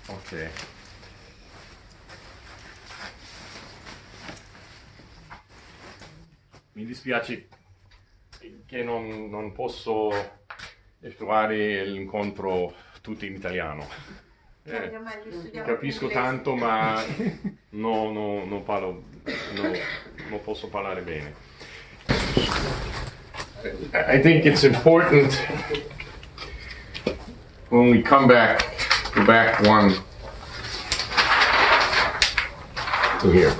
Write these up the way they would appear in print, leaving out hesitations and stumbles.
Ok. Mi dispiace che non posso effettuare l'incontro tutto in italiano. Capisco tanto, ma non parlo, non posso parlare bene. I think it's important when we go back one to here.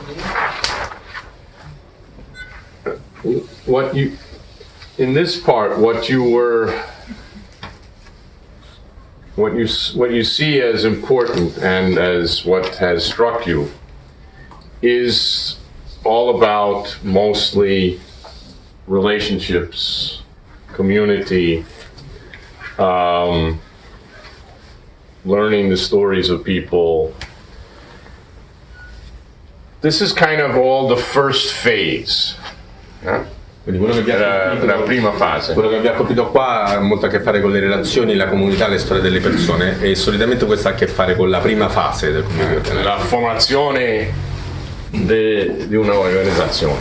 In this part, what you see as important and as what has struck you is all about mostly relationships, community, learning the stories of people. This is kind of all the first phase. Quindi quello che vi ha colpito, la prima fase. Quello che vi ha colpito qua ha molto a che fare con le relazioni, la comunità, le storie delle persone, e solitamente questo ha a che fare con la prima fase del community. La formazione di un'organizzazione.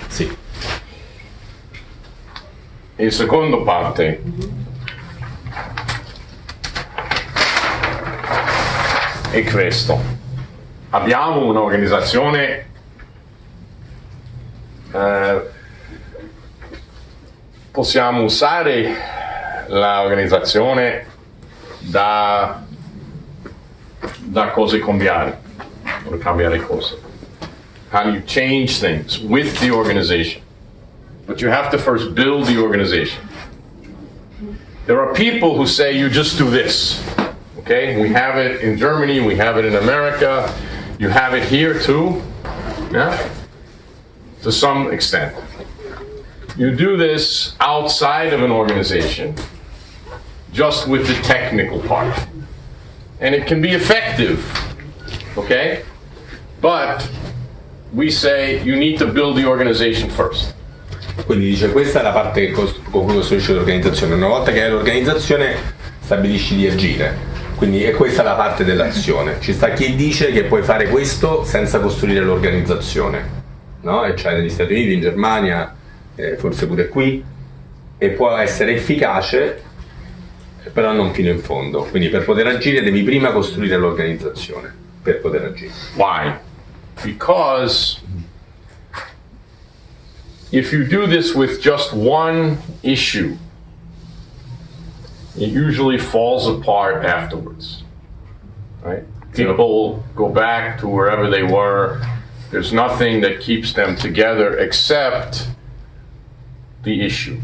Sì. Il secondo parte è questo. Abbiamo un'organizzazione possiamo usare l'organizzazione da cose cambiare cose. How do you change things with the organization? But you have to first build the organization. There are people who say you just do this. Okay? We have it in Germany, we have it in America, you have it here too. Yeah? To some extent. You do this outside of an organization, just with the technical part. And it can be effective, okay? But we say you need to build the organization first. Quindi dice questa è la parte con cui costruisci l'organizzazione. Una volta che hai l'organizzazione stabilisci di agire. Quindi è questa la parte dell'azione. Ci sta chi dice che puoi fare questo senza costruire l'organizzazione, no? E cioè negli Stati Uniti, in Germania, forse pure qui, e può essere efficace, però non fino in fondo. Quindi per poter agire devi prima costruire l'organizzazione per poter agire. Why? Because if you do this with just one issue, it usually falls apart afterwards, right? People go back to wherever they were. There's nothing that keeps them together except the issue.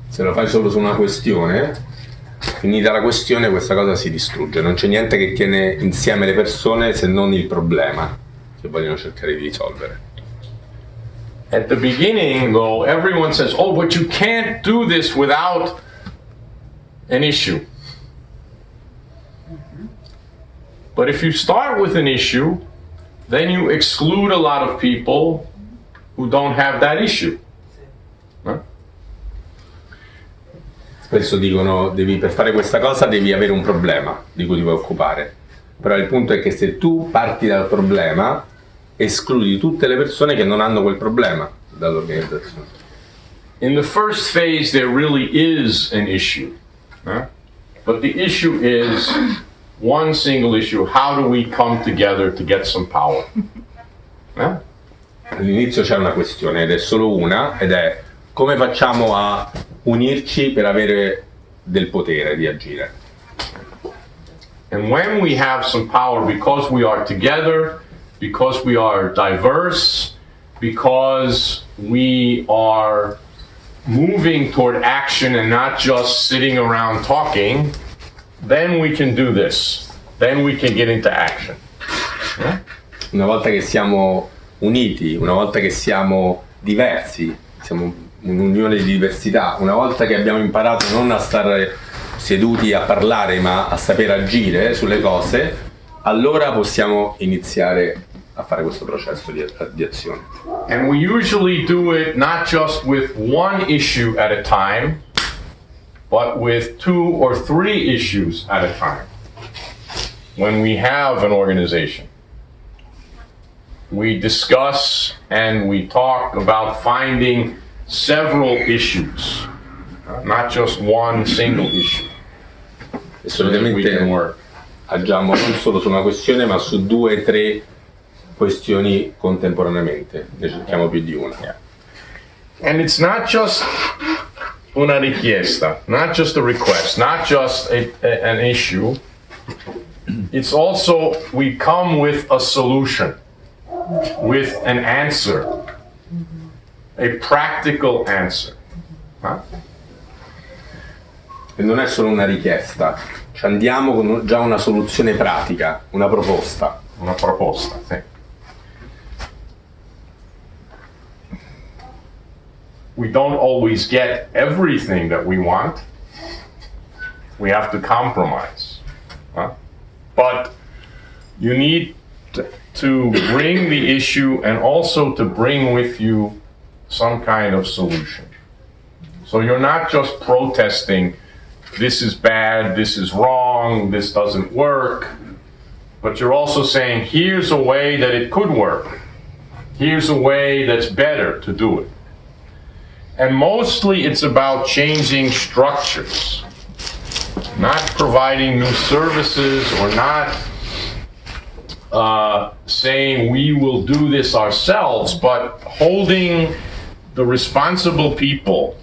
Se lo fai solo su una questione, finita la questione, questa cosa si distrugge. Non c'è niente che tiene insieme le persone se non il problema che vogliono cercare di risolvere. At the beginning, though, everyone says, "Oh, but you can't do this without an issue." But if you start with an issue, then you exclude a lot of people who don't have that issue. Spesso dicono, per fare questa cosa devi avere un problema di cui ti puoi occupare. Però il punto è che se tu parti dal problema, escludi tutte le persone che non hanno quel problema dall'organizzazione. In the first phase there really is an issue. But the issue is one single issue. How do we come together to get some power? All'inizio c'è una questione ed è solo una, ed è come facciamo a unirci per avere del potere di agire. And when we have some power, because we are together, because we are diverse, because we are moving toward action and not just sitting around talking, then we can do this. Then we can get into action. Una volta che siamo uniti, una volta che siamo diversi, siamo un'unione di diversità, una volta che abbiamo imparato non a stare seduti a parlare ma a saper agire sulle cose, allora possiamo iniziare a fare questo processo di azione. And we usually do it not just with one issue at a time, but with 2 or 3 issues at a time. when we have an organization, we discuss and we talk about finding several issues, not just one single issue, E so that we can solitamente work. agiamo non solo su una questione, ma su 2 o 3 questioni contemporaneamente. Ne cerchiamo più di una. And it's not just una richiesta, not just a request, not just an issue. It's also we come with a solution, with an answer, a practical answer. Huh? E non è solo una richiesta, ci andiamo con già una soluzione pratica, una proposta. Una proposta, sì. We don't always get everything that we want. We have to compromise. Huh? But you need to bring the issue and also to bring with you some kind of solution. So you're not just protesting, this is bad, this is wrong, this doesn't work, but you're also saying, here's a way that it could work. Here's a way that's better to do it. And mostly it's about changing structures, not providing new services or not saying we will do this ourselves, but holding the responsible people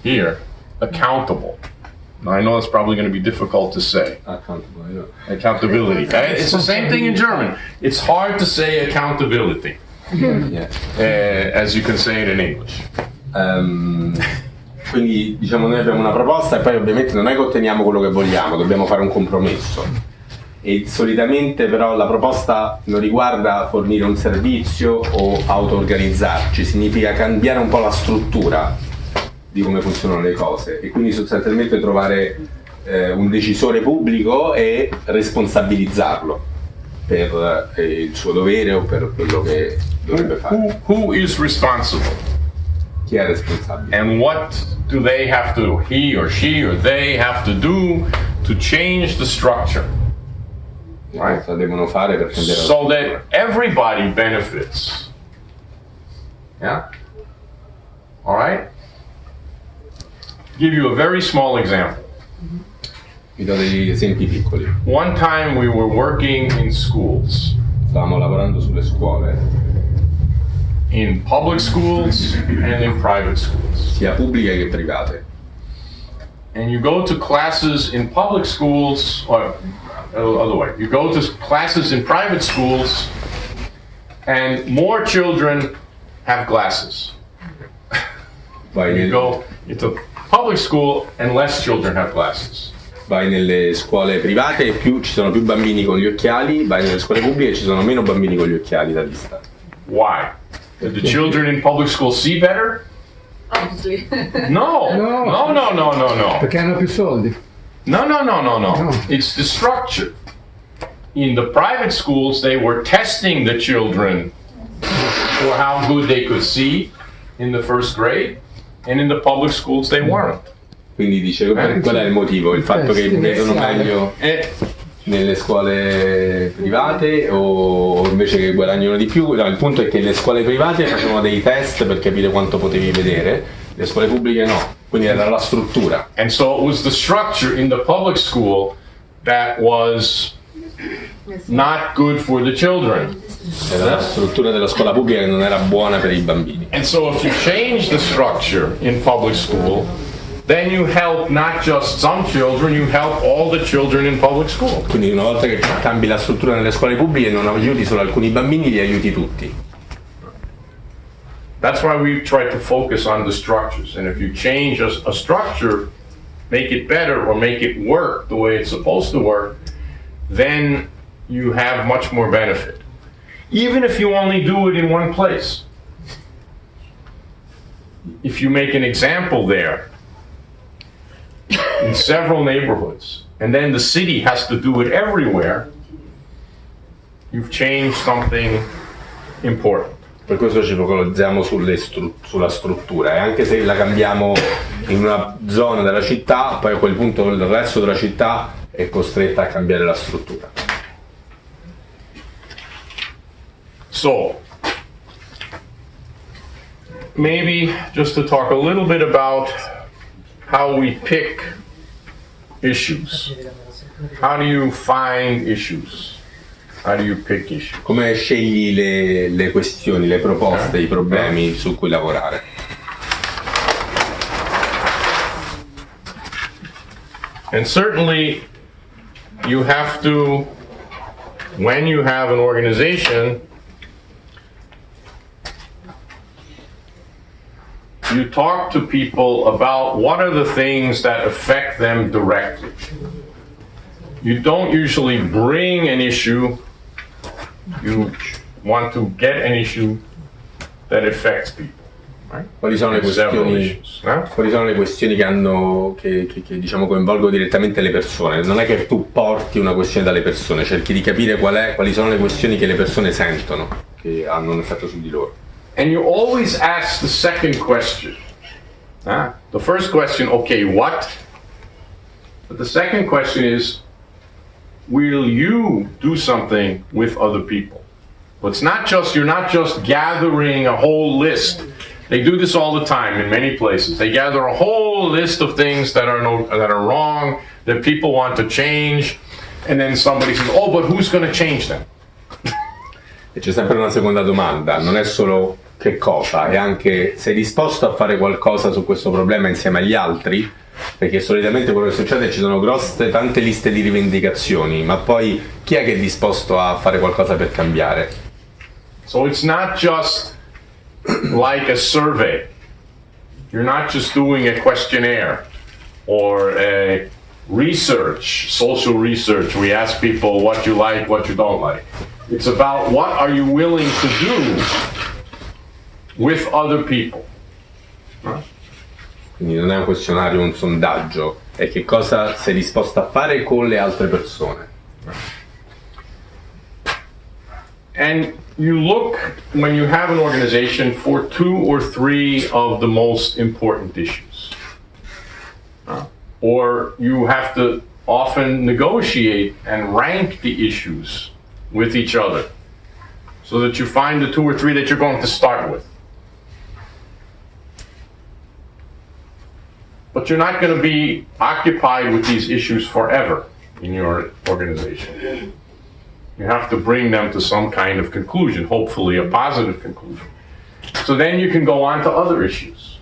here accountable. Now, I know it's probably going to be difficult to say. Accountability. It's the same thing in German. It's hard to say accountability. As you can say it in English. Quindi diciamo noi abbiamo una proposta e poi ovviamente non è che otteniamo quello che vogliamo, dobbiamo fare un compromesso. E solitamente però la proposta non riguarda fornire un servizio o auto-organizzarci, significa cambiare un po' la struttura di come funzionano le cose e quindi sostanzialmente trovare un decisore pubblico e responsabilizzarlo per il suo dovere o per quello che dovrebbe fare. Who is responsible? Chi è responsabile? And what do they have to, he or she or they have to do to change the structure? Right. Cosa devono fare per cambiare la So struttura? that everybody benefits. Yeah? All right? Give you a very small example. Vi do degli esempi piccoli. One time we were working in schools, Stavamo lavorando sulle scuole, in public schools and in private schools. sia pubbliche che private. And you go to classes in public schools, or other way, you go to classes in private schools and more children have glasses. You go into public school and less children have glasses. Vai nelle scuole private e ci sono più bambini con gli occhiali, vai nelle scuole pubbliche e ci sono meno bambini con gli occhiali da vista. Why? Did the children in public school see better? Obviously. No. No. No. Perché hanno più soldi. No. It's the structure. In the private schools, they were testing the children for how good they could see in the first grade, and in the public schools, they weren't. Quindi dice qual è il motivo? Il fatto che vedono meglio nelle scuole private o invece che guadagnano di più? No, il punto è che le scuole private facevano dei test per capire quanto potevi vedere, le scuole pubbliche no, quindi era la struttura. And so it was the structure in the public school that was not good for the children. Era la struttura della scuola pubblica che non era buona per i bambini. And so if you change the structure in public school, then you help not just some children, you help all the children in public school. Quindi una volta che cambi la struttura nelle scuole pubbliche non aiuti solo alcuni bambini, li aiuti tutti. That's why we try to focus on the structures. And if you change a structure, make it better or make it work the way it's supposed to work, then you have much more benefit. Even if you only do it in one place. If you make an example there, in several neighborhoods, and then the city has to do it everywhere, you've changed something important. Per questo ci focalizziamo sulla struttura e anche se la cambiamo in una zona della città, poi a quel punto il resto della città è costretta a cambiare la struttura. So, maybe just to talk a little bit about how we pick issues. How do you find issues? How do you pick issues? Come scegli le questioni, le proposte, i problemi su cui lavorare? And certainly you have to, when you have an organization, you talk to people about what are the things that affect them directly. You don't usually bring an issue, you want to get an issue that affects people. Right? Quali sono le questioni che diciamo coinvolgono direttamente le persone? Non è che tu porti una questione dalle persone, cerchi di capire quali sono le questioni che le persone sentono, che hanno un effetto su di loro. And you always ask the second question. The first question, okay, what? But the second question is, will you do something with other people? Well, you're not just gathering a whole list. They do this all the time in many places. They gather a whole list of things that are wrong, that people want to change, and then somebody says, oh, but who's going to change them? E c'è sempre una seconda domanda, non è solo che cosa, è anche sei disposto a fare qualcosa su questo problema insieme agli altri? Perché solitamente quello che succede è che ci sono tante liste di rivendicazioni, ma poi chi è che è disposto a fare qualcosa per cambiare? So it's not just like a survey. You're not just doing a questionnaire or a research, social research. We ask people what you like, what you don't like. It's about what are you willing to do with other people. Quindi non è un questionario, un sondaggio, è che cosa sei disposto a fare con le altre persone. And you look, when you have an organization, for 2 or 3 of the most important issues. Or you have to often negotiate and rank the issues with each other so that you find the 2 or 3 that you're going to start with. But you're not going to be occupied with these issues forever in your organization. You have to bring them to some kind of conclusion, hopefully a positive conclusion. So then you can go on to other issues.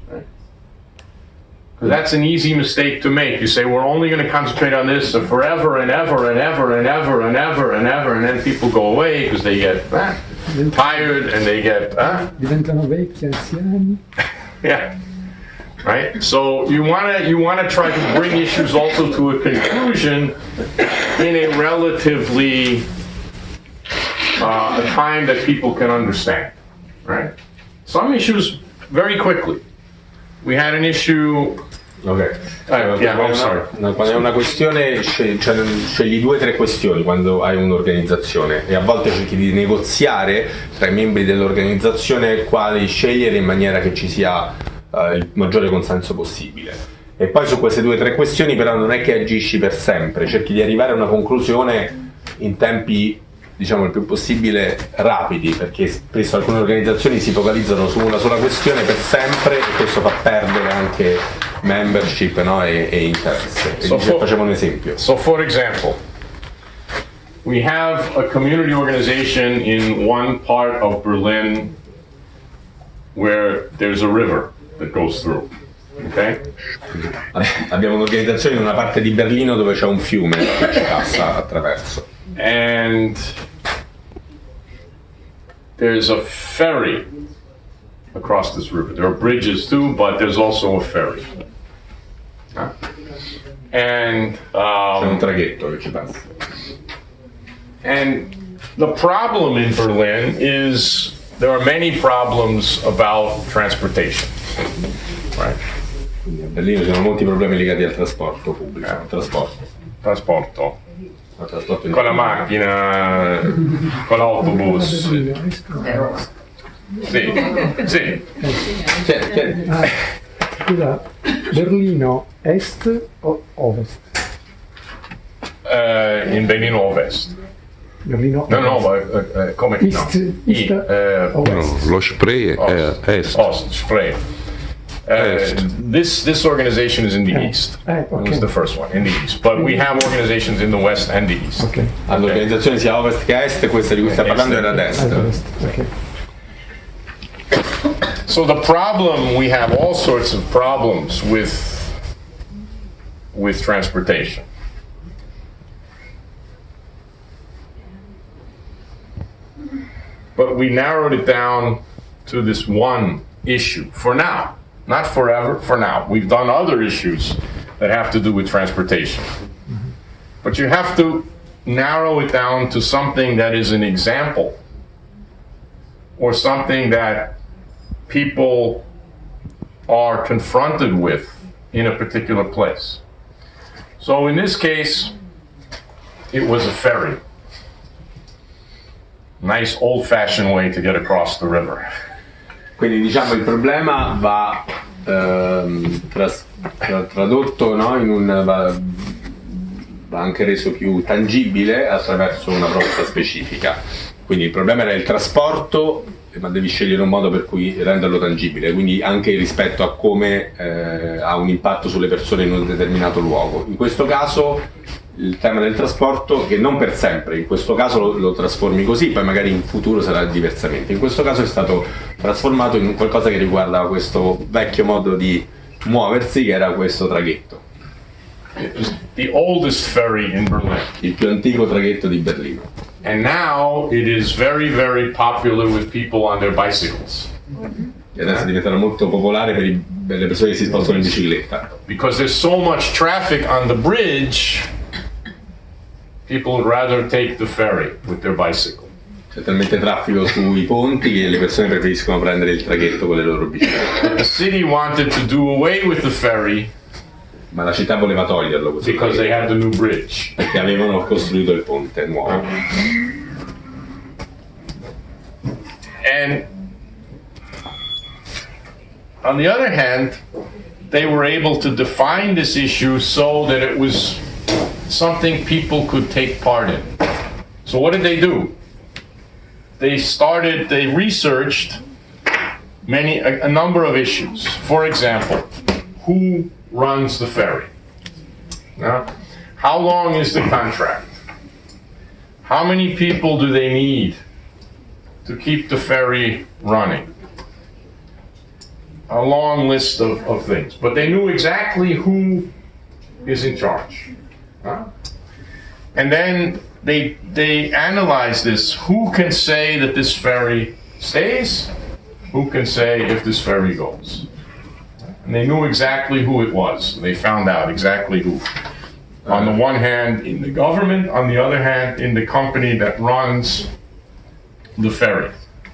Right? Because that's an easy mistake to make. You say, we're only going to concentrate on this forever and ever and ever and ever and ever and ever, and then people go away because they get tired and they get... Diventano vecchi, anziani. Yeah. Right? So you want to try to bring issues also to a conclusion in a relatively a time that people can understand. Right? Some issues very quickly. We had an issue. Ok. I'm sorry. Quando è una questione, scegli 2 o 3 questioni quando hai un'organizzazione e a volte cerchi di negoziare tra i membri dell'organizzazione quali scegliere in maniera che ci sia il maggiore consenso possibile. E poi su queste 2 o 3 questioni però non è che agisci per sempre, cerchi di arrivare a una conclusione in tempi, diciamo, il più possibile rapidi, perché spesso alcune organizzazioni si focalizzano su una sola questione per sempre e questo fa perdere anche membership, no? e interesse. Facciamo un esempio. So for example, we have a community organization in one part of Berlin where there's a river that goes through. Okay? Abbiamo un'organizzazione in una parte di Berlino dove c'è un fiume che ci passa attraverso. And there's a ferry across this river. There are bridges too, but there's also a ferry. And c'è un traghetto che ci passa. And the problem in Berlin is there are many problems about transportation. Right? Quindi a Berlino ci sono molti problemi legati al trasporto pubblico. Trasporto. Con la macchina, con l'autobus. Sì. Scusa, Berlino est o ovest? in Berlino Ovest. Berlino. No, come East, no? East, Ovest. No, lo Spree è est. Ost, Spree. Est. This organization is in the east. Okay. It was the first one, in the east. But we have organizations in the west and the east. Ok. L'organizzazione sia a ovest che a est, questa di cui sta parlando era ad est. Ovest. Ok. So the problem, we have all sorts of problems with transportation. But we narrowed it down to this one issue for now. Not forever, for now. We've done other issues that have to do with transportation. But you have to narrow it down to something that is an example or something that people are confronted with in a particular place. So in this case, it was a ferry. Nice old-fashioned way to get across the river. Quindi diciamo il problema va tradotto, no? va anche reso più tangibile attraverso una proposta specifica. Quindi il problema era il trasporto, ma devi scegliere un modo per cui renderlo tangibile, quindi anche rispetto a come ha un impatto sulle persone in un determinato luogo. In questo caso il tema del trasporto, che non per sempre, in questo caso lo trasformi così, poi magari in futuro sarà diversamente. In questo caso è stato trasformato in qualcosa che riguarda questo vecchio modo di muoversi, che era questo traghetto. The oldest ferry in Berlin. Il più antico traghetto di Berlino. And now it is very, very popular with people on their bicycles. E adesso è diventato molto popolare per le persone che si spostano in bicicletta. Because there's so much traffic on the bridge, people would rather take the ferry with their bicycle. C'è talmente traffico sui ponti che le persone preferiscono prendere il traghetto con le loro biciclette. The city wanted to do away with the ferry Ma la città voleva toglierlo questo because they traghetto, had the new bridge. perché avevano costruito il ponte nuovo. And on the other hand, they were able to define this issue so that it was something people could take part in. So what did they do? They researched a number of issues. For example, who runs the ferry? How long is the contract? How many people do they need to keep the ferry running? A long list of things. But they knew exactly who is in charge. And then they analyzed this. Who can say that this ferry stays? Who can say if this ferry goes? And they knew exactly who it was. They found out exactly who. On the one hand, in the government, on the other hand, in the company that runs the ferry.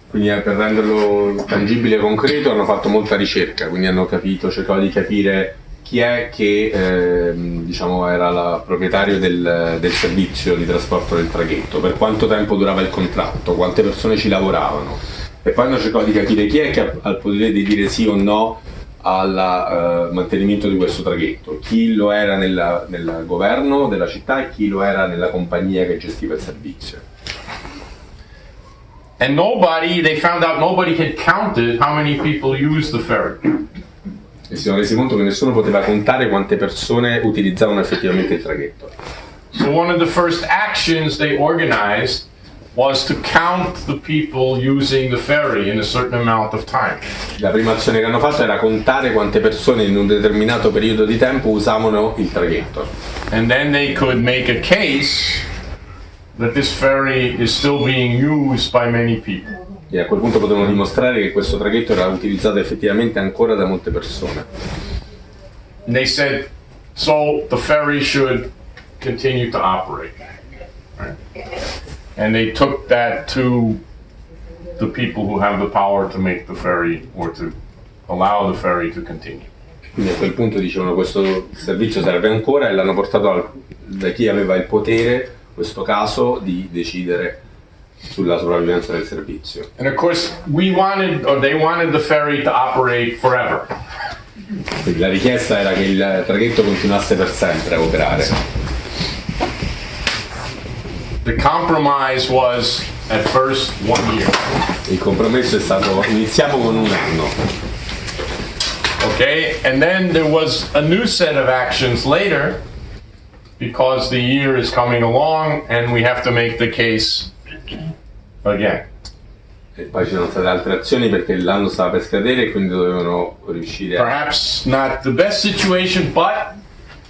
Quindi per renderlo tangibile e concreto hanno fatto molta ricerca, quindi hanno cercato di capire chi è che diciamo era il proprietario del servizio di trasporto del traghetto, per quanto tempo durava il contratto, quante persone ci lavoravano, e poi hanno cercato di capire chi è che ha il potere di dire sì o no al mantenimento di questo traghetto, chi lo era nel governo della città e chi lo era nella compagnia che gestiva il servizio. And they found out nobody had counted how many people used the ferry. E si sono resi conto che nessuno poteva contare quante persone utilizzavano effettivamente il traghetto. So one of the first actions they organized was to count the people using the ferry in a certain amount of time. La prima azione che hanno fatto era contare quante persone in un determinato periodo di tempo usavano il traghetto. And then they could make a case that this ferry is still being used by many people. E a quel punto potevano dimostrare che questo traghetto era utilizzato effettivamente ancora da molte persone. And they said, so the ferry should continue to operate. Right? And they took that to the people who have the power to make the ferry or to allow the ferry to continue. Quindi a quel punto dicevano questo servizio serve ancora e l'hanno portato da chi aveva il potere, in questo caso, di decidere sulla sopravvivenza del servizio. And of course, they wanted the ferry to operate forever. Quindi la richiesta era che il traghetto continuasse per sempre a operare. The compromise was at first 1 year. Il compromesso è stato iniziamo con un anno. Okay, and then there was a new set of actions later because the year is coming along and we have to make the case again. E poi ci sono state altre azioni perché l'anno stava per scadere e quindi dovevano riuscire a... Perhaps not the best situation, but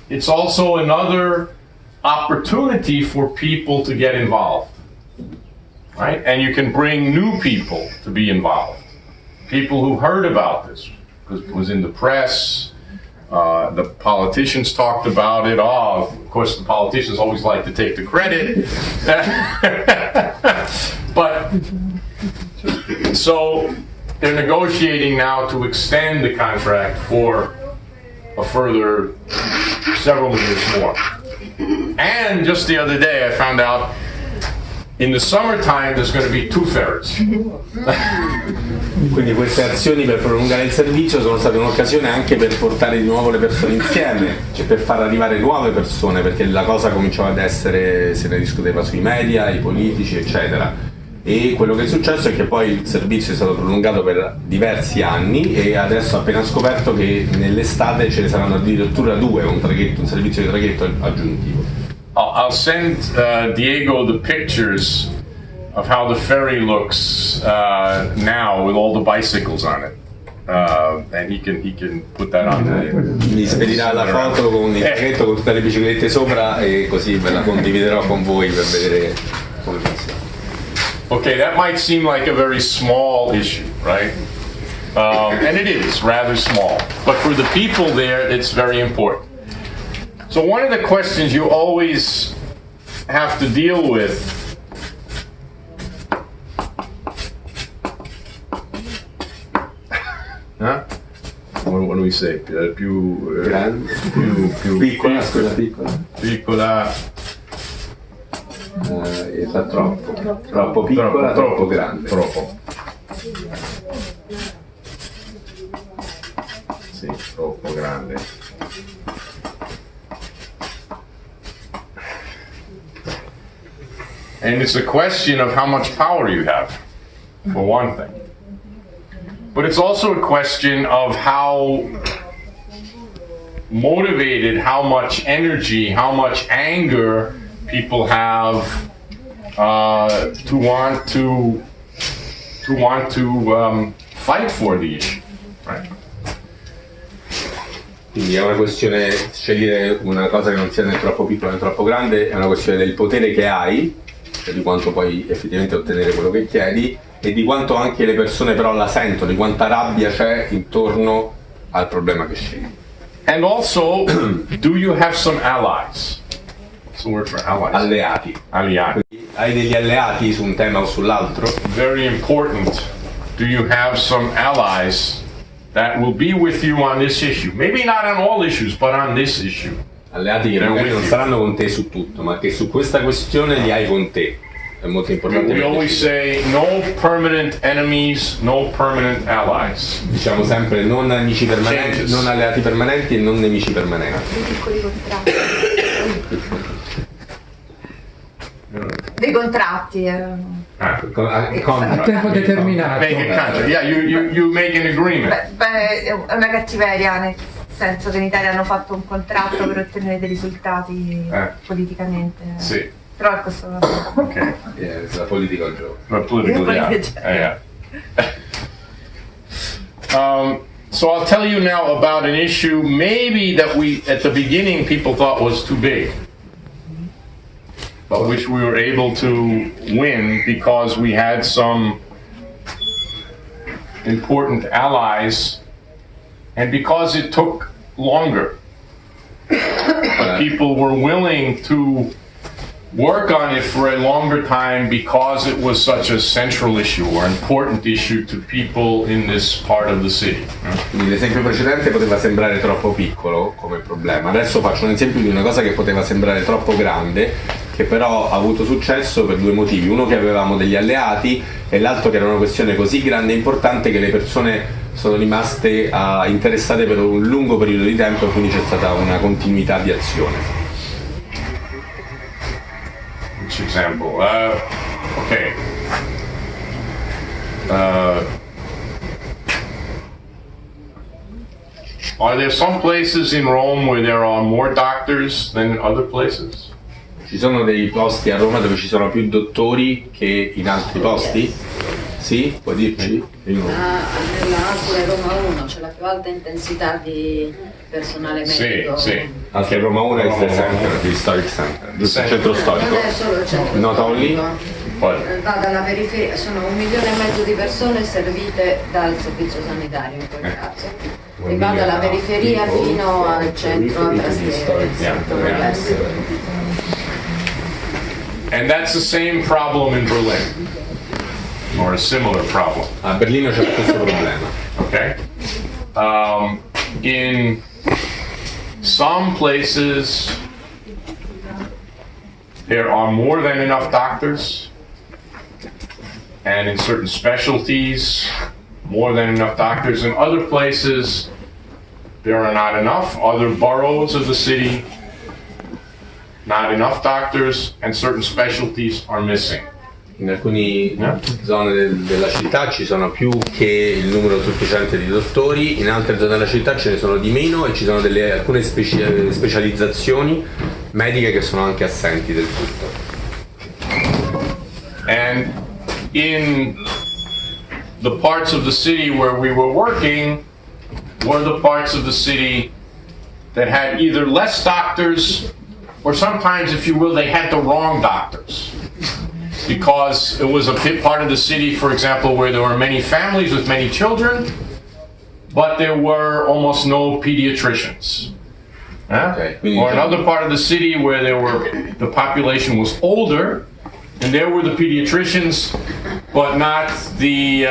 it's also another opportunity for people to get involved, right? And you can bring new people to be involved. People who heard about this, because it was in the press, the politicians talked about it. Oh, of course, the politicians always like to take the credit. But, so they're negotiating now to extend the contract for a further several years more. And just the other day I found out in the summertime there's going to be 2 ferries. Quindi queste azioni per prolungare il servizio sono state un'occasione anche per portare di nuovo le persone insieme, cioè per far arrivare nuove persone, perché la cosa cominciava ad essere, se ne discuteva sui media, i politici, eccetera. E quello che è successo è che poi il servizio è stato prolungato per diversi anni e adesso ho appena scoperto che nell'estate ce ne saranno addirittura 2, un servizio di traghetto aggiuntivo. I'll send Diego the pictures of how the ferry looks now with all the bicycles on it. And he can put that on there. Mi spedirà la foto con il traghetto con tutte le biciclette sopra e così ve la condividerò con voi per vedere come funziona. Okay, that might seem like a very small issue, right? And it is rather small, but for the people there, it's very important. So one of the questions you always have to deal with huh? What do we say? Grande. Piccola. Scusa, piccola. Piccola. Fa troppo. Troppo piccola, troppo grande. Troppo. Sì, troppo grande. And it's a question of how much power you have, for one thing. But it's also a question of how motivated, how much energy, how much anger people have to want to fight for the issue, right? Quindi è una questione, scegliere una cosa che non sia né troppo piccola né troppo grande, è una questione del potere che hai, cioè di quanto puoi effettivamente ottenere quello che chiedi, e di quanto anche le persone però la sentono, di quanta rabbia c'è intorno al problema che scegli. And also, do you have some allies? What's the word for allies? Alleati. Alleati. Hai degli alleati su un tema o sull'altro? Very important. Do you have some allies that will be with you on this issue? Maybe not on all issues, but on this issue. Alleati che magari non saranno con te su tutto, ma che su questa questione li hai con te. È molto importante. We always say no permanent enemies, no permanent allies. Diciamo sempre non nemici permanenti, Changes. non alleati permanenti e non nemici permanenti. Dei contratti. A tempo determinato. Make a contract. Yeah, you make an agreement. Beh, è una cattiveria, nel senso che in Italia hanno fatto un contratto per ottenere dei risultati politicamente. Sì. Però è questo. Okay. Yeah, it's a political joke. But politically, yeah. So I'll tell you now about an issue maybe that we, at the beginning, people thought was too big, but which we were able to win because we had some important allies and because it took longer. But people were willing to work on it for a longer time because it was such a central issue or important issue to people in this part of the city. Quindi l'esempio precedente poteva sembrare troppo piccolo come problema. Adesso faccio un esempio di una cosa che poteva sembrare troppo grande, che però ha avuto successo per 2 motivi. Uno, che avevamo degli alleati, e l'altro che era una questione così grande e importante che le persone sono rimaste interessate per un lungo periodo di tempo e quindi c'è stata una continuità di azione. Which example. Okay. Are there some places in Rome where there are more doctors than in other places? Ci sono dei posti a Roma dove ci sono più dottori che in altri posti? Sì? Puoi dirci? Nell'ASL Roma 1 c'è la più alta intensità di personale medico. Sì. Anche Roma 1 è il center, l'Historic Center, il centro storico. Non è solo il centro Not only? Va dalla periferia, sono 1,5 milioni di persone servite dal servizio sanitario in quel caso. E va dalla periferia fino al centro, a Trastevere, And that's the same problem in Berlin, or a similar problem. A Berlino c'è lo stesso problema. Okay. In some places, there are more than enough doctors, and in certain specialties, more than enough doctors. In other places, there are not enough. Other boroughs of the city, not enough doctors, and certain specialties are missing. In alcune zone della città ci sono più che il numero sufficiente di dottori, in altre zone della città ce ne sono di meno e ci sono alcune specializzazioni mediche che sono anche assenti del tutto. And in the parts of the city where we were working were the parts of the city that had either less doctors or sometimes, if you will, they had the wrong doctors. Because it was a part of the city, for example, where there were many families with many children, but there were almost no pediatricians. Okay. Or another part of the city where the population was older, and there were the pediatricians, but not the,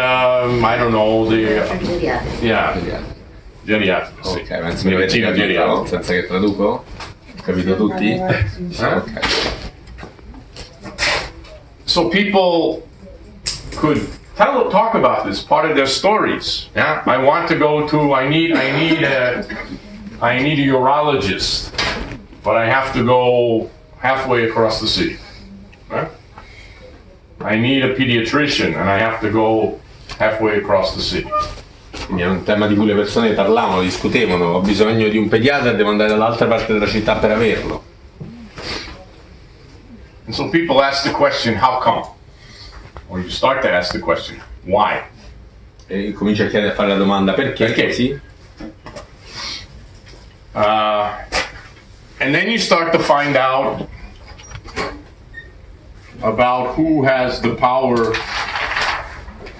geriatrici. Ok, penso mi avete capito, senza che traduco? Capito tutti? Ok. So people could talk about this, part of their stories. Yeah, I want to go to. I need a urologist, but I have to go halfway across the city. Right? I need a pediatrician, and I have to go halfway across the city. Quindi è un tema di cui le persone parlavano, discutevano. Ho bisogno di un pediatra e devo andare dall'altra parte della città per averlo. And so people ask the question, how come? Or you start to ask the question, why? E comincia a fare la domanda, perché? Perché? Sì? And then you start to find out about who has the power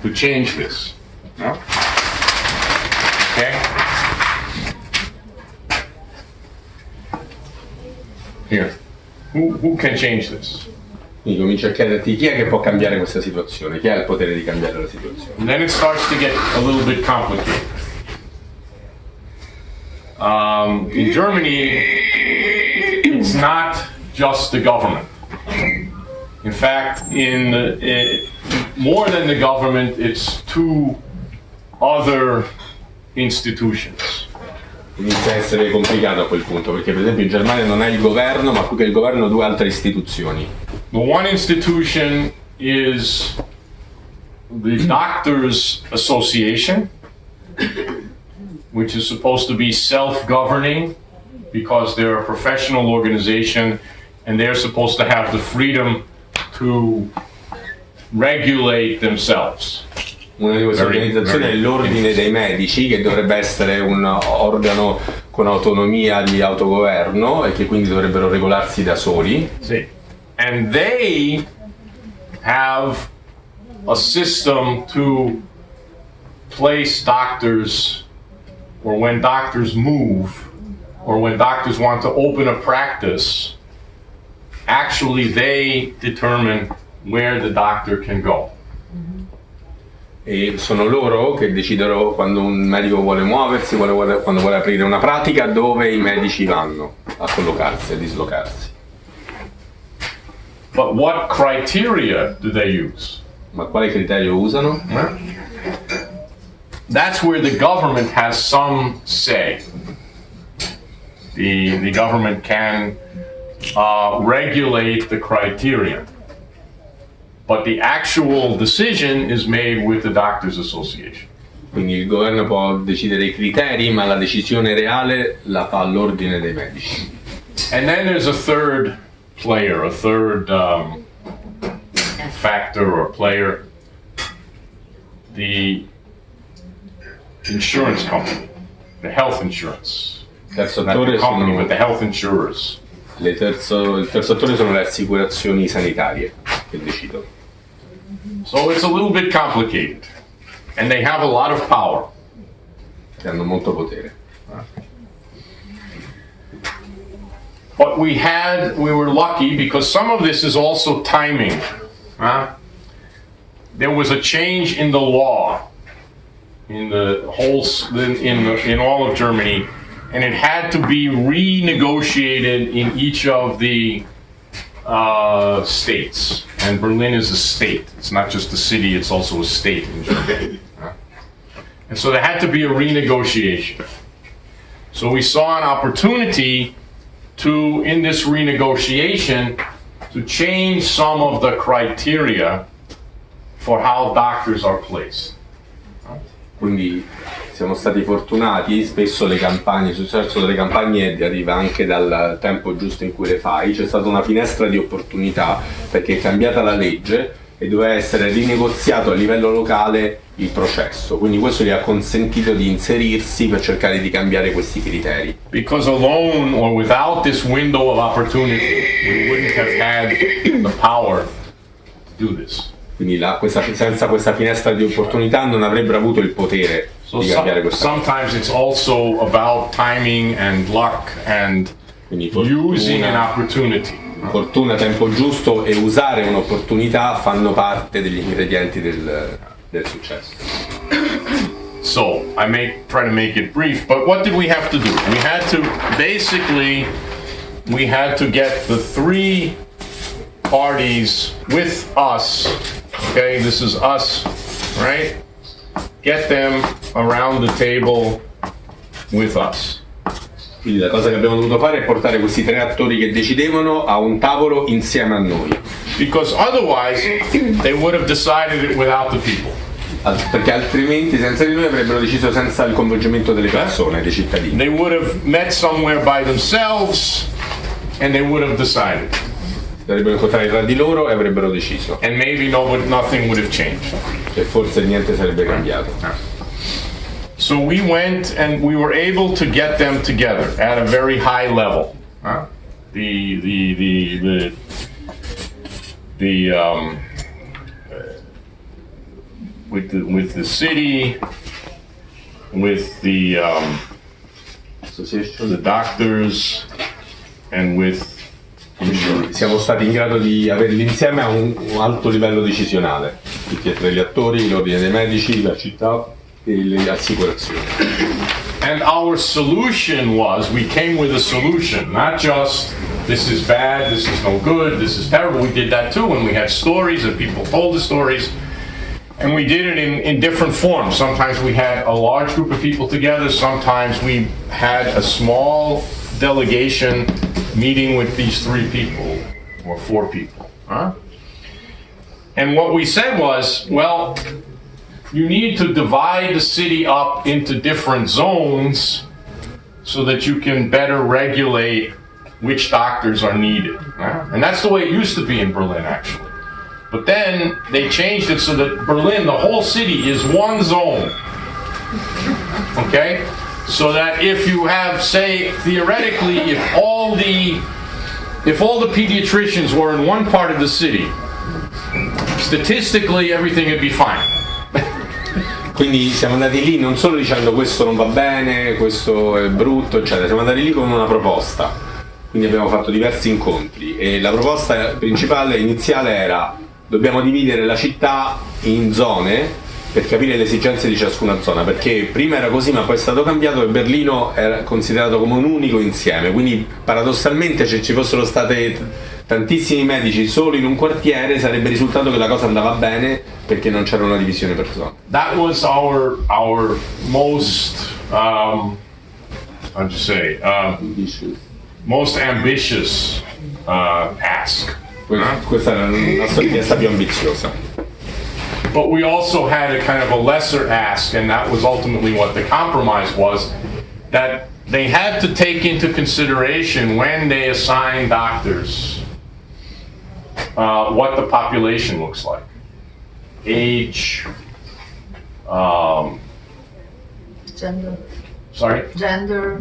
to change this. No? Okay? Here. Who can change this? Quindi comincia a chiederti chi è che può cambiare questa situazione, chi ha il potere di cambiare la situazione. And then it starts to get a little bit complicated. In Germany, it's not just the government. In fact, more than the government, it's two other institutions. Inizia a essere complicato a quel punto, perché per esempio in Germania non è il governo, ma più che il governo due altre istituzioni. The one institution is the Doctors Association, which is supposed to be self-governing because they're a professional organization and they're supposed to have the freedom to regulate themselves. Una di queste organizzazioni è l'Ordine dei Medici, che dovrebbe essere un organo con autonomia di autogoverno e che quindi dovrebbero regolarsi da soli. Sì. And they have a system to place doctors, or when doctors move, or when doctors want to open a practice, actually they determine where the doctor can go. E sono loro che decidono quando un medico vuole muoversi, quando vuole aprire una pratica, dove i medici vanno a collocarsi, a dislocarsi. But what criteria do they use? Ma quale criterio usano? That's where the government has some say. The government can regulate the criteria. but the actual decision is made with the Doctors Association. Quindi il governo può decidere i criteri, ma la decisione reale la fa l'ordine dei medici. And then there's a third player, a third factor or player, the insurance company, the health insurance. Terzo Not the attore company, sono but the health insurers. il terzo attore sono le assicurazioni sanitarie che decidono. So it's a little bit complicated. And they have a lot of power. Che hanno molto potere. But we were lucky because some of this is also timing. There was a change in the law in the whole in all of Germany, and it had to be renegotiated in each of the states. And Berlin is a state. It's not just a city, it's also a state in Germany. And so there had to be a renegotiation. So we saw an opportunity to, in this renegotiation, to change some of the criteria for how doctors are placed. Quindi siamo stati fortunati, spesso le campagne, il successo delle campagne deriva anche dal tempo giusto in cui le fai. C'è stata una finestra di opportunità perché è cambiata la legge e doveva essere rinegoziato a livello locale il processo, quindi questo gli ha consentito di inserirsi per cercare di cambiare questi criteri. Because alone or without this window of opportunity, we wouldn't have had the power to do this. Quindi senza questa finestra di opportunità non avrebbero avuto il potere So di cambiare questa cosa. sometimes it's also about timing and luck and Quindi using an opportunity. fortuna, tempo giusto e usare un'opportunità fanno parte degli ingredienti del successo. So try to make it brief, but what did we have to do? We had to get the three parties with us. Okay, this is us, right? Get them around the table with us. Quindi la cosa che abbiamo dovuto fare è portare questi tre attori che decidevano a un tavolo insieme a noi. Because otherwise, they would have decided it without the people. Perché altrimenti senza di noi avrebbero deciso senza il coinvolgimento delle persone, dei cittadini. They would have met somewhere by themselves and they would have decided. Sarebbero incontrati tra di loro e avrebbero deciso. And maybe nothing would have changed. E forse niente sarebbe cambiato. So we went and we were able to get them together at a very high level. With the city, with the doctors, and with insurance. Siamo stati in grado di averli insieme a un alto livello decisionale. Tutti e tre gli attori, l'ordine dei medici, la città e le assicurazioni. And our solution we came with a solution, not just this is bad, this is no good, this is terrible. We did that too, and we had stories and people told the stories. And we did it in different forms. Sometimes we had a large group of people together. Sometimes we had a small delegation meeting with these three people or four people. And what we said was, well, you need to divide the city up into different zones so that you can better regulate which doctors are needed. And that's the way it used to be in Berlin, actually. But then they changed it so that Berlin, the whole city, is one zone. Okay? So that if you have, say, theoretically, if all the pediatricians were in one part of the city, statistically everything would be fine. Quindi siamo andati lì non solo dicendo questo non va bene, questo è brutto, eccetera, siamo andati lì con una proposta. Quindi abbiamo fatto diversi incontri e la proposta principale iniziale era: dobbiamo dividere la città in zone per capire le esigenze di ciascuna zona, perché prima era così ma poi è stato cambiato e Berlino era considerato come un unico insieme, quindi paradossalmente se ci fossero state tantissimi medici solo in un quartiere sarebbe risultato che la cosa andava bene perché non c'era una divisione per zone. That was our most most ambitious ask. Questa era una sua richiesta più ambiziosa. But we also had a kind of a lesser ask, and that was ultimately what the compromise was, that they had to take into consideration when they assign doctors what the population looks like. Age, Gender. sorry? Gender,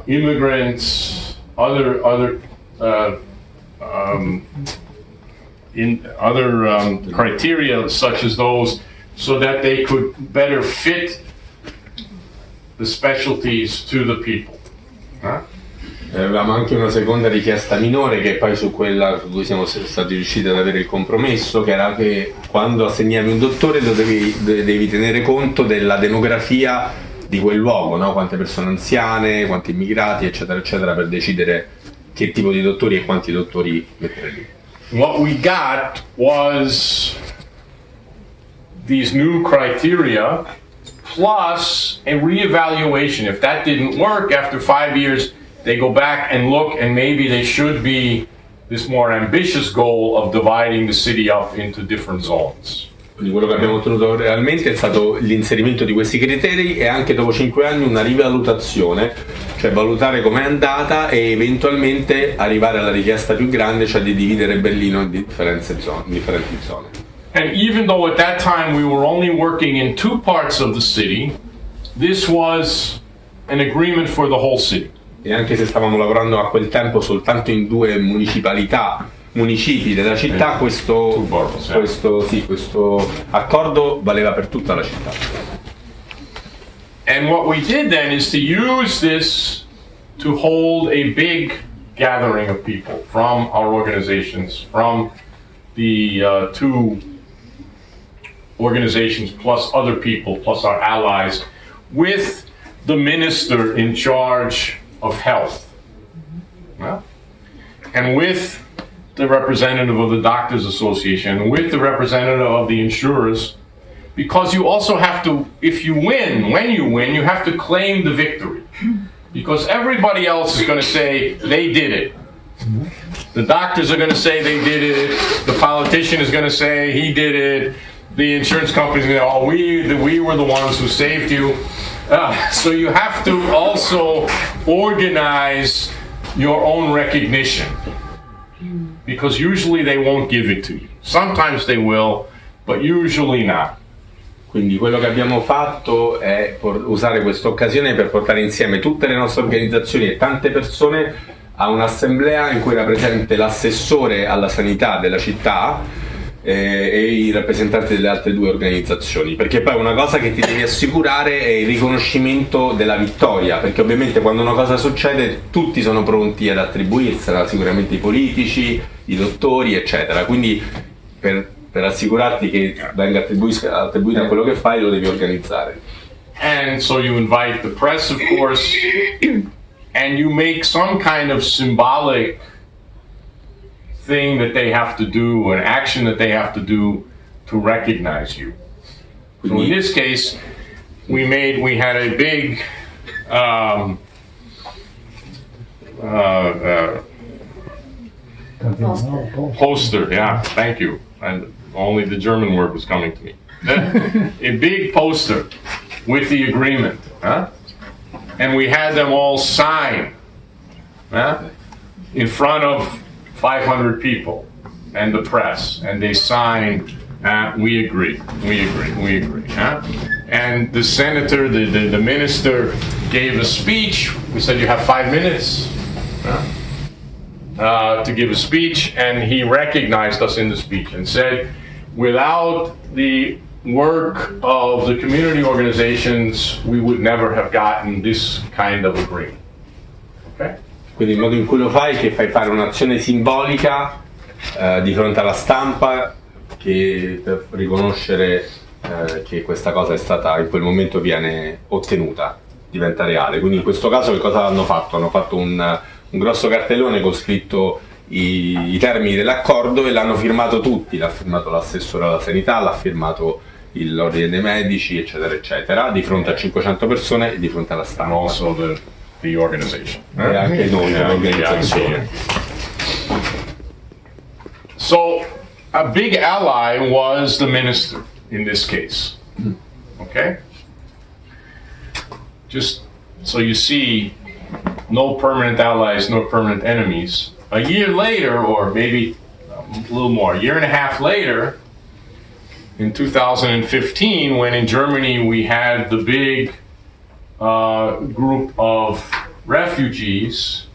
immigrants, other criteria such as those, so that they could better fit the specialties to the people. Avevamo anche una seconda richiesta minore, che è poi su quella su cui siamo stati riusciti ad avere il compromesso, che era che quando assegnavi un dottore devi tenere conto della demografia di quel luogo, no? Quante persone anziane, quanti immigrati, eccetera, eccetera, per decidere che tipo di dottori e quanti dottori mettere lì. What we got was these new criteria plus a reevaluation. If that didn't work after 5 years, they go back and look, and maybe they should be this more ambitious goal of dividing the city up into different zones. Quindi quello che abbiamo ottenuto realmente è stato l'inserimento di questi criteri e anche dopo 5 anni una rivalutazione, cioè valutare com'è andata e eventualmente arrivare alla richiesta più grande, cioè di dividere Berlino in differenti zone. And even though at that time we were only working in 2 parts of the city, this was an agreement for the whole city. E anche se stavamo lavorando a quel tempo soltanto in 2 municipi della città, questo accordo valeva per tutta la città. And what we did then is to use this to hold a big gathering of people from our organizations, from the 2 organizations plus other people plus our allies, with the minister in charge of health, and with the representative of the Doctors Association, and with the representative of the insurers, because you also have to, when you win, you have to claim the victory, because everybody else is going to say they did it. The doctors are going to say they did it, the politician is going to say he did it, the insurance company is going to say, oh, we were the ones who saved you. So you have to also organize your own recognition, because usually they won't give it to you. Sometimes they will, but usually not. Quindi quello che abbiamo fatto è usare questa occasione per portare insieme tutte le nostre organizzazioni e tante persone a un'assemblea in cui era presente l'assessore alla sanità della città e i rappresentanti delle altre 2 organizzazioni, perché poi una cosa che ti devi assicurare è il riconoscimento della vittoria, perché ovviamente quando una cosa succede tutti sono pronti ad attribuirsela, sicuramente i politici, i dottori, eccetera, quindi per assicurarti che venga attribuito a quello che fai lo devi organizzare. And so you invite the press, of course, and you make some kind of symbolic thing that they have to do, an action that they have to do to recognize you. So in this case, we had a big poster. Yeah, thank you. And only the German word was coming to me. A big poster with the agreement, and we had them all sign in front of 500 people and the press, and they signed, we agree. And the senator, the minister gave a speech. We said, you have 5 minutes to give a speech, and he recognized us in the speech and said, without the work of the community organizations, we would never have gotten this kind of agreement. Okay? Quindi il modo in cui lo fai è che fai fare un'azione simbolica di fronte alla stampa per riconoscere che questa cosa è stata, in quel momento viene ottenuta, diventa reale. Quindi in questo caso che cosa hanno fatto? Hanno fatto un grosso cartellone con scritto i termini dell'accordo e l'hanno firmato tutti, l'ha firmato l'assessore alla sanità, l'ha firmato l'ordine dei medici, eccetera, eccetera, di fronte a 500 persone e di fronte alla stampa. the organization. E anche il nome dell'organizzazione. So a big ally was the minister in this case. Okay? Just so you see, no permanent allies, no permanent enemies. A year later, or maybe a little more, a year and a half later, in 2015, when in Germany we had the big group of refugees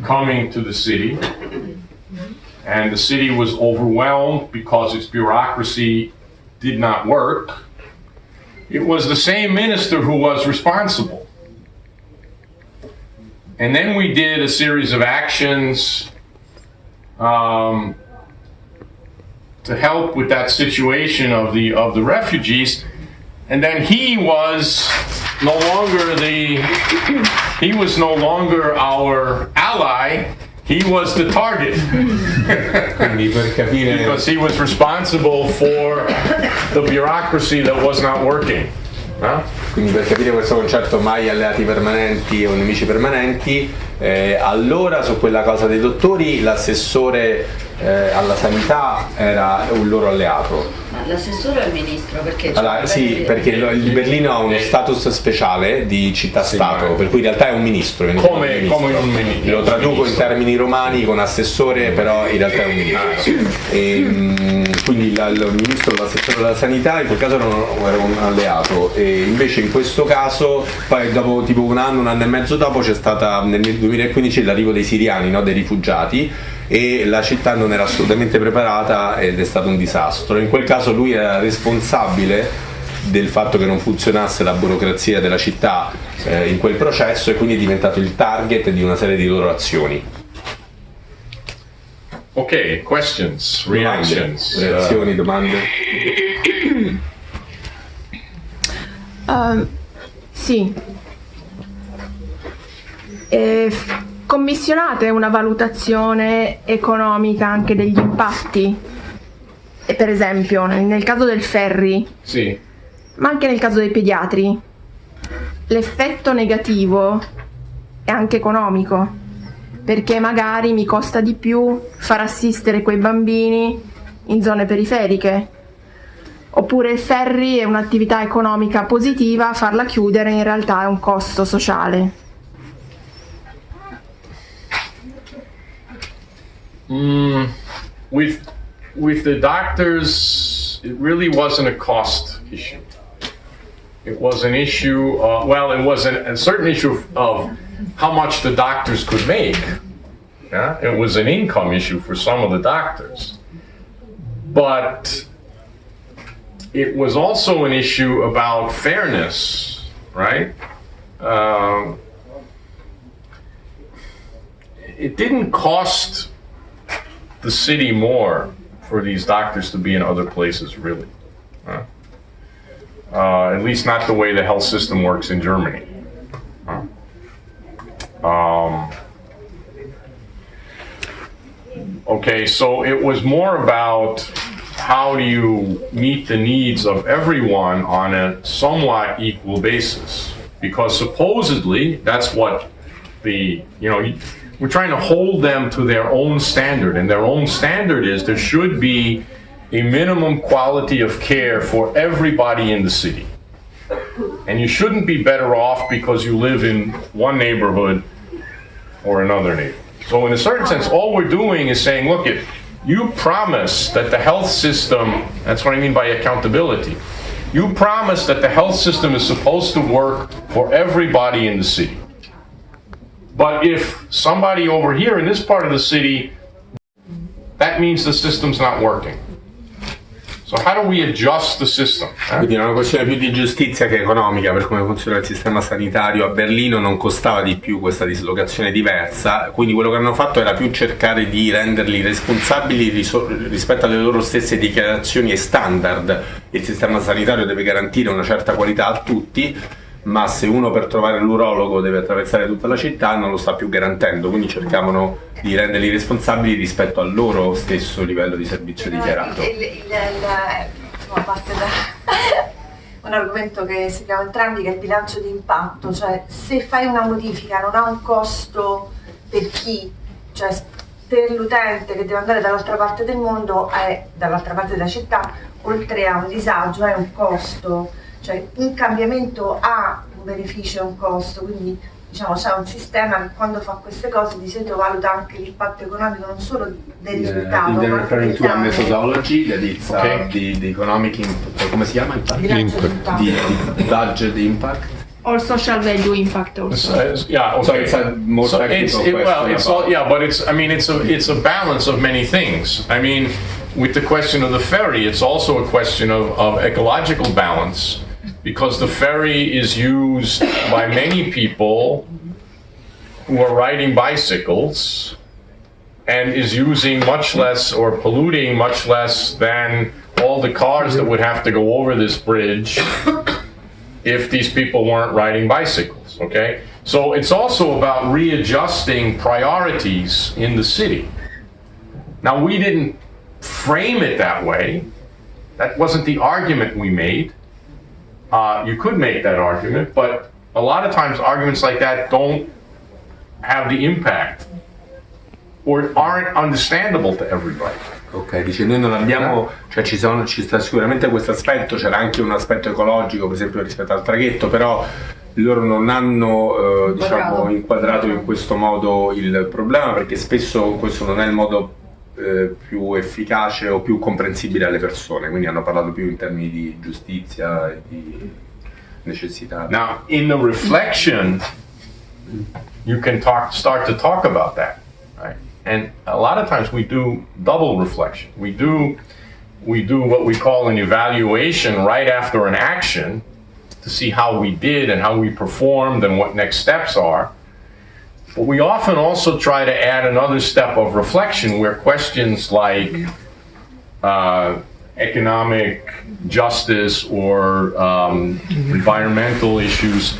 coming to the city, and the city was overwhelmed because its bureaucracy did not work, it was the same minister who was responsible. And then we did a series of actions to help with that situation of the refugees, and then he was no longer our ally. He was the target. Quindi per capire, Because he was responsible for the bureaucracy that was not working. quindi per capire questo concetto mai alleati permanenti o nemici permanenti, allora su quella cosa dei dottori l'assessore alla sanità era un loro alleato. L'assessore è il ministro, perché Allora, sì, perché il Berlino ha uno status speciale di città-stato, per cui in realtà è un ministro. Come un ministro. Lo traduco in termini romani con assessore, però in realtà è un ministro. Quindi il ministro, l'assessore alla sanità in quel caso era un alleato, e invece in questo caso poi dopo tipo un anno e mezzo dopo c'è stata nel 2015 l'arrivo dei siriani, no, dei rifugiati, e la città non era assolutamente preparata ed è stato un disastro. In quel caso lui era responsabile del fatto che non funzionasse la burocrazia della città in quel processo, e quindi è diventato il target di una serie di loro azioni. Ok, questions, reactions. Reazioni, domande? Sì. Commissionate una valutazione economica anche degli impatti? E per esempio, nel caso del ferry, Sì. ma anche nel caso dei pediatri, l'effetto negativo è anche economico, perché magari mi costa di più far assistere quei bambini in zone periferiche. Oppure il ferry è un'attività economica positiva, farla chiudere in realtà è un costo sociale. With the doctors, it really wasn't a cost issue. It was an issue, it was a certain issue of how much the doctors could make. Yeah? It was an income issue for some of the doctors. But it was also an issue about fairness, right? It didn't cost the city more for these doctors to be in other places, really. At least not the way the health system works in Germany. Okay, so it was more about how do you meet the needs of everyone on a somewhat equal basis? Because supposedly that's what we're trying to hold them to their own standard, and their own standard is there should be a minimum quality of care for everybody in the city. And you shouldn't be better off because you live in one neighborhood or another neighborhood. So in a certain sense, all we're doing is saying, look, you promise that the health system, that's what I mean by accountability, you promise that the health system is supposed to work for everybody in the city. But if somebody over here in this part of the city, that means the system's not working. So how do we adjust the system? Quindi è una questione più di giustizia che economica per come funziona il sistema sanitario. A Berlino non costava di più questa dislocazione diversa, quindi quello che hanno fatto era più cercare di renderli responsabili rispetto alle loro stesse dichiarazioni e standard. Il sistema sanitario deve garantire una certa qualità a tutti, ma se uno per trovare l'urologo deve attraversare tutta la città non lo sta più garantendo, quindi cercavano di renderli responsabili rispetto al loro stesso livello di servizio dichiarato. un argomento che seguiamo entrambi, che è il bilancio di impatto, cioè se fai una modifica non ha un costo per chi, cioè per l'utente che deve andare dall'altra parte del mondo, dall'altra parte della città, oltre a un disagio è un costo, cioè un cambiamento ha un beneficio e un costo, quindi diciamo c'è un sistema che quando fa queste cose di solito valuta anche l'impatto economico non solo del risultato, They're ma referring to a del methodology that it's the economic impact, come si chiama? bilancio di impatto. The budget impact. Or social value impact also. Yeah, okay. So it's a more So technical question. well, it's all, about- yeah, but it's a balance of many things. I mean, with the question of the ferry, it's also a question of ecological balance, because the ferry is used by many people who are riding bicycles and is using much less or polluting much less than all the cars that would have to go over this bridge if these people weren't riding bicycles, okay? So it's also about readjusting priorities in the city. Now, we didn't frame it that way. That wasn't the argument we made. You could make that argument, but a lot of times arguments like that don't have the impact or aren't understandable to everybody. Ok, dice noi non abbiamo, cioè ci sta sicuramente questo aspetto, c'era anche un aspetto ecologico per esempio rispetto al traghetto, però loro non hanno diciamo inquadrato in questo modo il problema, perché spesso questo non è il modo più efficace o più comprensibile alle persone, quindi hanno parlato più in termini di giustizia e di necessità. Now, in the reflection, you can start to talk about that, right? And a lot of times we do double reflection. We do what we call an evaluation right after an action to see how we did and how we performed and what next steps are. But we often also try to add another step of reflection where questions like economic justice or environmental issues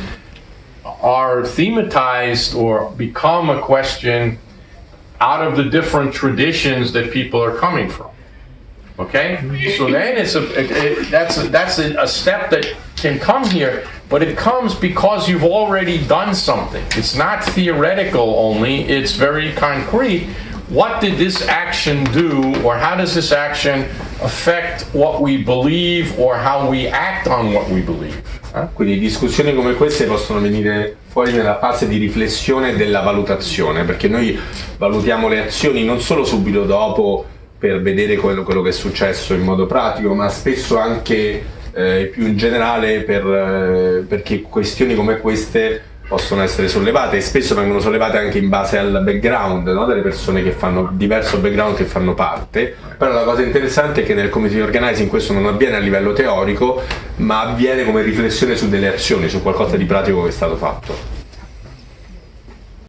are thematized or become a question out of the different traditions that people are coming from. Okay? So then that's a step that can come here, but it comes because you've already done something. It's not theoretical only, it's very concrete. What did this action do, or how does this action affect what we believe or how we act on what we believe? Quindi discussioni come queste possono venire fuori nella fase di riflessione e della valutazione, perché noi valutiamo le azioni non solo subito dopo per vedere quello che è successo in modo pratico, ma spesso anche più in generale perché questioni come queste possono essere sollevate, e spesso vengono sollevate anche in base al background, no? Delle persone che fanno diverso background, che fanno parte. Però la cosa interessante è che nel community organizing questo non avviene a livello teorico, ma avviene come riflessione su delle azioni, su qualcosa di pratico che è stato fatto.